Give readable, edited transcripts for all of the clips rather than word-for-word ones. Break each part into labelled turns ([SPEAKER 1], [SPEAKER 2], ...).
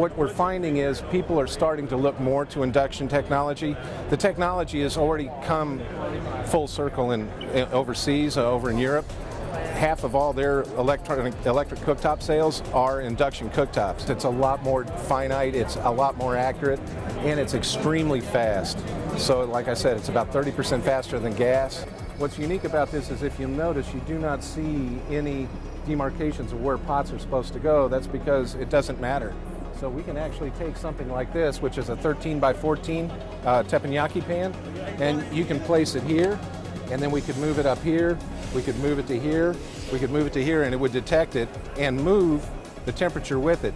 [SPEAKER 1] what we're finding is people are starting to look more to induction technology. The technology has already come full circle overseas, over in Europe. Half of all their electric cooktop sales are induction cooktops. It's a lot more finite, it's a lot more accurate, and it's extremely fast. So like I said, it's about 30% faster than gas. What's unique about this is if you notice, you do not see any demarcations of where pots are supposed to go. That's because it doesn't matter. So we can actually take something like this, which is a 13 by 14 teppanyaki pan, and you can place it here, and then we could move it up here, we could move it to here, we could move it to here, and it would detect it and move the temperature with it.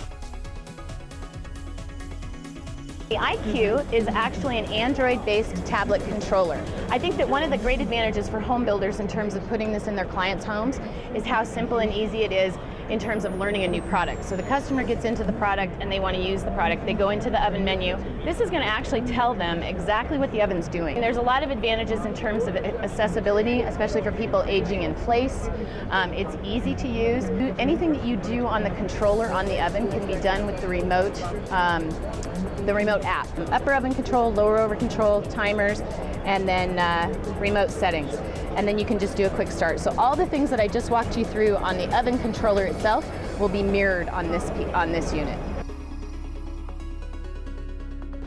[SPEAKER 2] The iQ is actually an Android-based tablet controller. I think that one of the great advantages for home builders in terms of putting this in their clients' homes is how simple and easy it is in terms of learning a new product. So the customer gets into the product and they want to use the product. They go into the oven menu. This is going to actually tell them exactly what the oven's doing. And there's a lot of advantages in terms of accessibility, especially for people aging in place. It's easy to use. Anything that you do on the controller on the oven can be done with the remote app. Upper oven control, lower oven control, timers, and then remote settings. And then you can just do a quick start. So all the things that I just walked you through on the oven controller itself will be mirrored on this unit.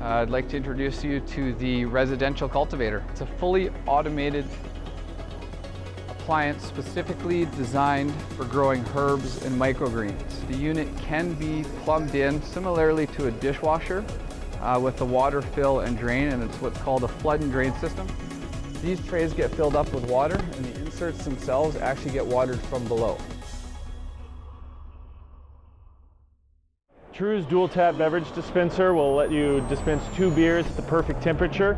[SPEAKER 3] I'd like to introduce you to the residential cultivator. It's a fully automated appliance specifically designed for growing herbs and microgreens. The unit can be plumbed in similarly to a dishwasher with the water fill and drain, and it's what's called a flood and drain system. These trays get filled up with water, and the inserts themselves actually get watered from below.
[SPEAKER 4] True's dual tap beverage dispenser will let you dispense 2 beers at the perfect temperature.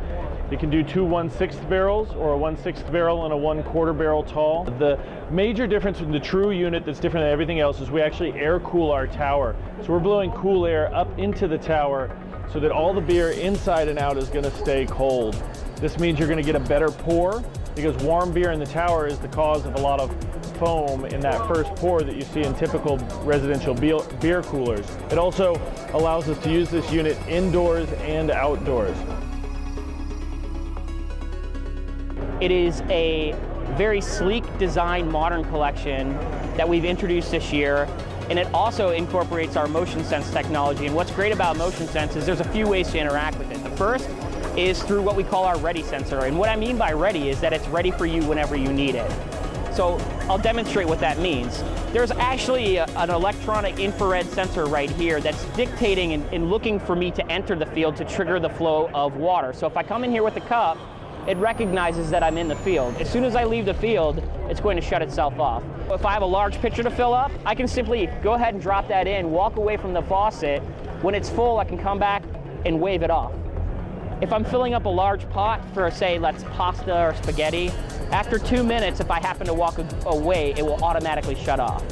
[SPEAKER 4] You can do 2 1/6 barrels or a 1/6 barrel and a 1/4 barrel tall. The major difference with the True unit that's different than everything else is we actually air cool our tower. So we're blowing cool air up into the tower so that all the beer inside and out is going to stay cold. This means you're going to get a better pour because warm beer in the tower is the cause of a lot of foam in that first pour that you see in typical residential beer coolers. It also allows us to use this unit indoors and outdoors.
[SPEAKER 5] It is a very sleek design modern collection that we've introduced this year, and it also incorporates our motion sense technology. And what's great about motion sense is there's a few ways to interact with it. The first is through what we call our ready sensor, and what I mean by ready is that it's ready for you whenever you need it. So I'll demonstrate what that means. There's actually an electronic infrared sensor right here that's dictating and looking for me to enter the field to trigger the flow of water. So if I come in here with a cup, it recognizes that I'm in the field. As soon as I leave the field, it's going to shut itself off. If I have a large pitcher to fill up, I can simply go ahead and drop that in, walk away from the faucet. When it's full, I can come back and wave it off. If I'm filling up a large pot for, say, let's pasta or spaghetti, after 2 minutes, if I happen to walk away, it will automatically shut off.